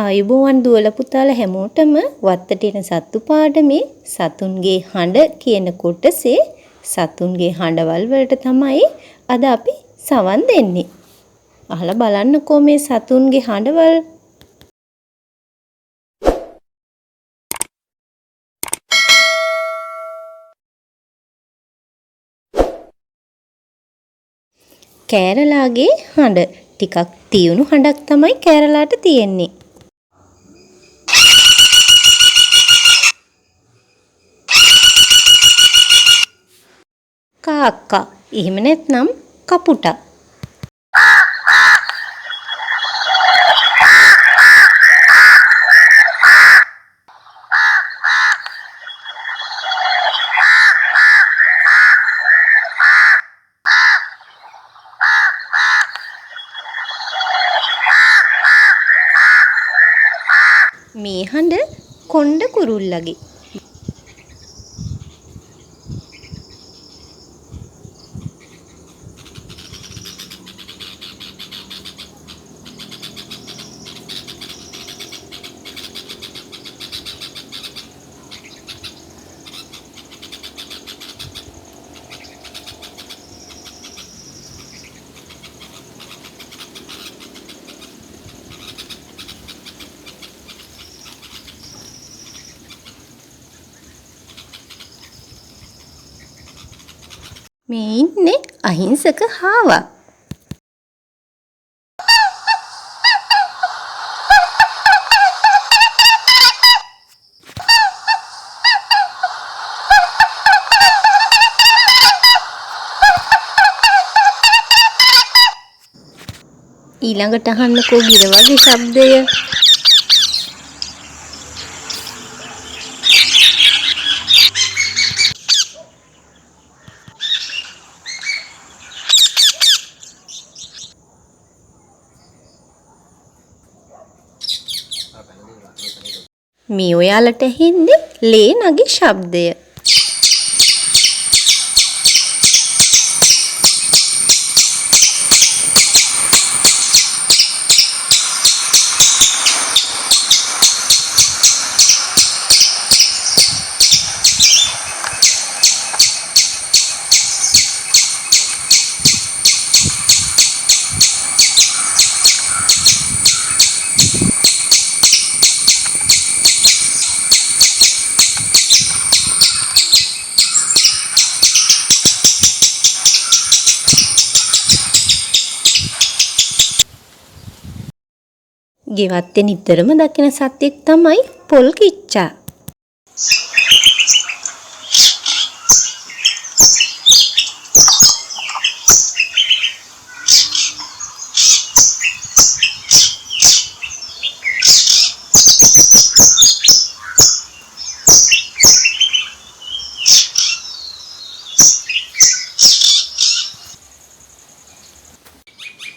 ආයුබෝවන් දුවලා පුතාලා හැමෝටම වත්තට එන සත්තු පාඩමේ සතුන්ගේ හඬ කියන කොටසේ සතුන්ගේ හඬවල් වලට තමයි අද අපි සවන් දෙන්නේ. අහලා බලන්නකෝ මේ සතුන්ගේ හඬවල්. කෑරලාගේ හඬ ටිකක් තියුණු හඬක් තමයි කෑරලාට තියෙන්නේ. කාක්කා එහෙම නැත්නම් කපුටා. මේ හඬ කොණ්ඩ කුරුල්ලගේ. මේ ඉන්නේ අහිංසක හාවා. ඊළඟට අහන්නකෝ ගිර වගේ ශබ්දය. මේ ඔයාලට ඇහෙන්නේ ලේ නගේ ශබ්දය. ගෙවත්තේ නිතරම දකින සත්‍යෙක් තමයි පොල් කිච්චා.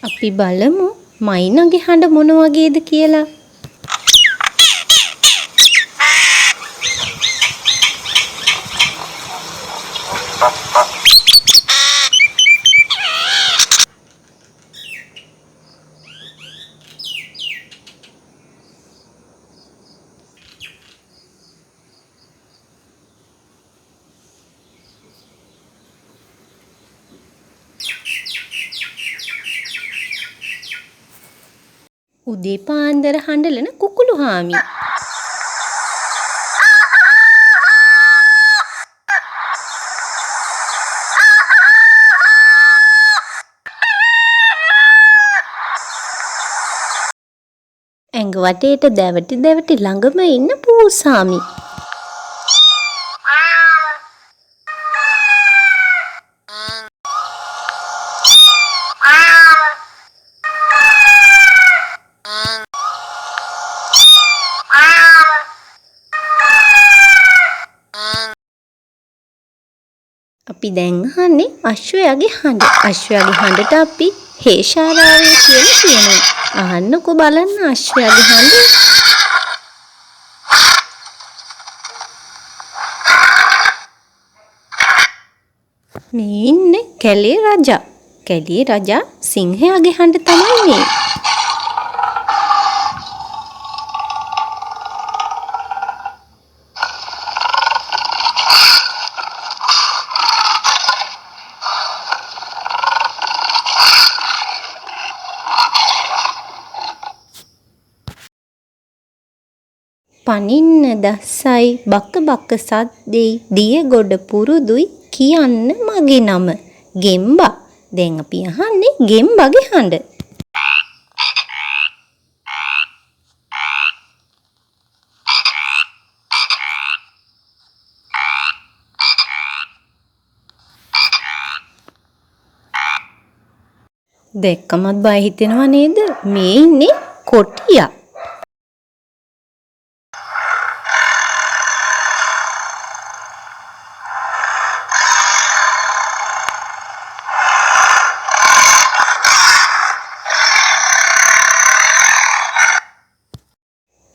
අපි බලමු මයිනගේ හඬ මොන වගේද කියලා. උදේ පාන්දර හඬලන කුකුළු හාමි. ඇඟ වටේට දැවටි දැවටි ළඟම ඉන්න පූසාමි. අපි දැන් අහන්නේ අශ්වයාගේ හඬ. අශ්වයාගේ හඬට අපි හේෂාරාවේ කියලා කියනවා. අහන්නකෝ බලන්න අශ්වයාගේ හඬ. මේ ඉන්නේ කැලේ රජා. කැලේ රජා සිංහයාගේ හඬ තමයි මේ. පනින්න දස්සයි බක බක සද්දෙයි දිය ගොඩ පුරුදුයි කියන්න මගේ නම ගෙම්බා. දැන් අපි අහන්නේ ගෙම්බාගේ හඬ. දැක්කමත් බය හිතෙනවා නේද? මේ ඉන්නේ කොටියා.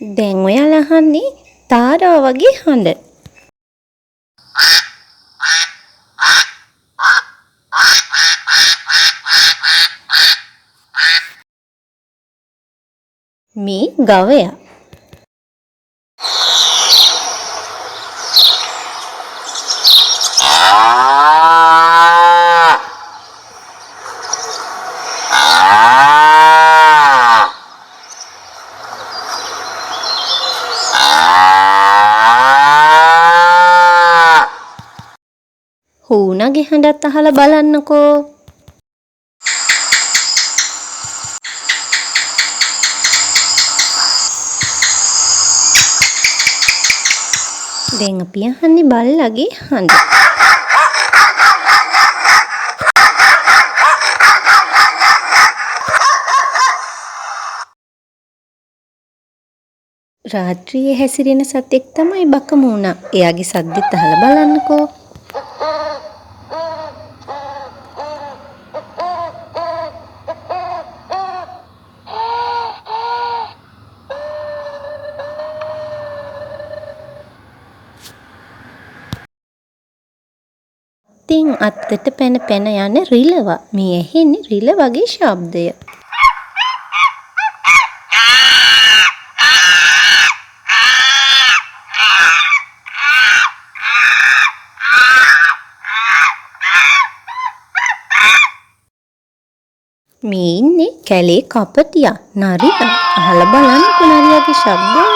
දැන් ඔයාලා අහන්නේ තාරා වගේ හඬ. මේ ගවයා. හුණගේ හඬත් අහලා බලන්නකෝ. දැන් අපි අහන්නේ බල්ලගේ හඬ. රාත්‍රියේ හැසිරෙන සතෙක් තමයි බකමූණා. එයාගේ සද්දෙත් අහලා බලන්නකෝ. තින් අත්තට පැන පැන යන රිලව. මේ ඇහෙන්නේ රිල වගේ ශබ්දය. මේ ඉන්නේ කැලේ කපටියා නරියා. අහලා බලන්නකෝ නරියාගේ ශබ්දය.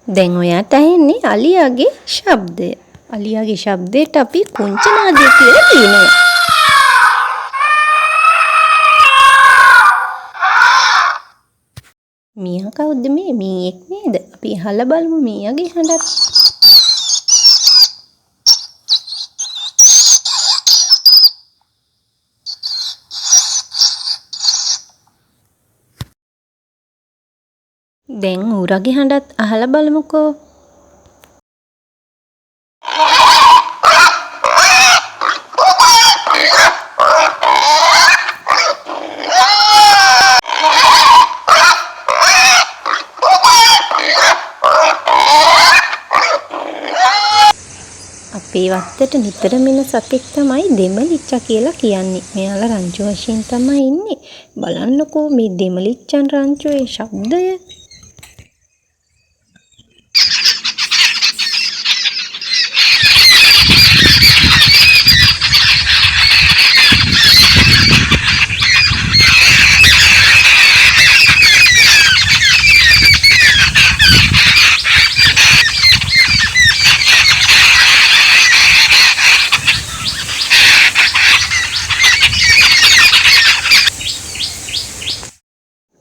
දැන් ඔයාට ඇහෙන්නේ අලියාගේ ශබ්දය. අලියාගේ ශබ්දයට අපි කුංචනාදය කියලා කියනවා. මියා කවුද මේ? මීයෙක් නේද? අපි අහලා බලමු මියාගේ හඬත්. දැන් ඌරගේ හඬත් අහලා බලමුකෝ. අපේ වත්තට නිතරම එන සතෙක් තමයි දෙමලිච්චා කියලා කියන්නේ. මෙයාලා රංචු වශයෙන් තමයි ඉන්නේ. බලන්නකෝ මේ දෙමලිච්චන් රංචුවේ ශබ්දය.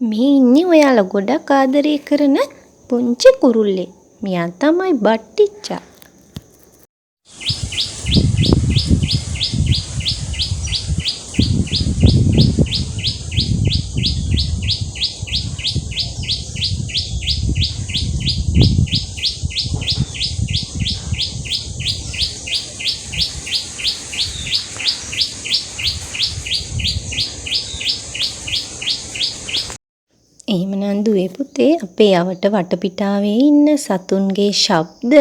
මේ ඉන්නේ ඔයාලා ගොඩක් ආදරය කරන පුංචි කුරුල්ලෙක්. මෙයා තමයි බට්ටිච්චා. එහෙමනම් දුවේ පුතේ අපේ යවට වටපිටාවේ ඉන්න සතුන්ගේ ශබ්ද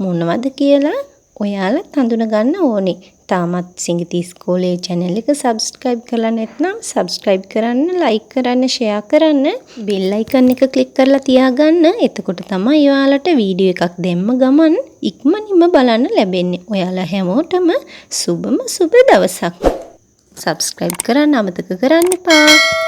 මොනවද කියලා ඔයාලා හඳුනා ගන්න ඕනේ. තාමත් සිංගිති ඉස්කෝලේ channel එක subscribe කරලා නැත්නම් subscribe කරන්න, like කරන්න, share කරන්න, bell icon එක click කරලා තියාගන්න. එතකොට තමයි ඔයාලට වීඩියෝ එකක් දැම්ම ගමන් ඉක්මනින්ම බලන්න ලැබෙන්නේ. ඔයාලා හැමෝටම සුබම සුබ දවසක්. subscribe කරන්න අමතක කරන්න එපා.